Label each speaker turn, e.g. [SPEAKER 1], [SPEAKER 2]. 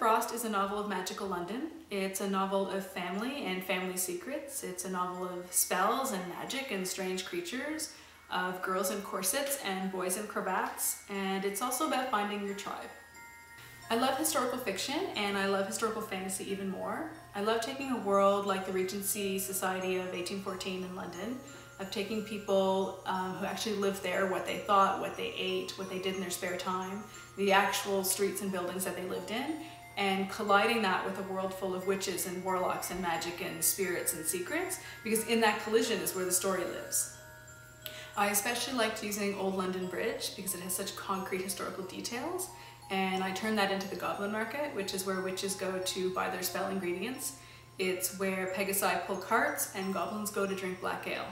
[SPEAKER 1] Frost is a novel of magical London. It's a novel of family and family secrets. It's a novel of spells and magic and strange creatures, of girls in corsets and boys in cravats, and it's also about finding your tribe. I love historical fiction and I love historical fantasy even more. I love taking a world like the Regency Society of 1814 in London, of taking people who actually lived there, what they thought, what they ate, what they did in their spare time, the actual streets and buildings that they lived in, and colliding that with a world full of witches and warlocks and magic and spirits and secrets, because in that collision is where the story lives. I especially liked using Old London Bridge because it has such concrete historical details, and I turned that into the Goblin Market, which is where witches go to buy their spell ingredients. It's where Pegasi pull carts and goblins go to drink black ale.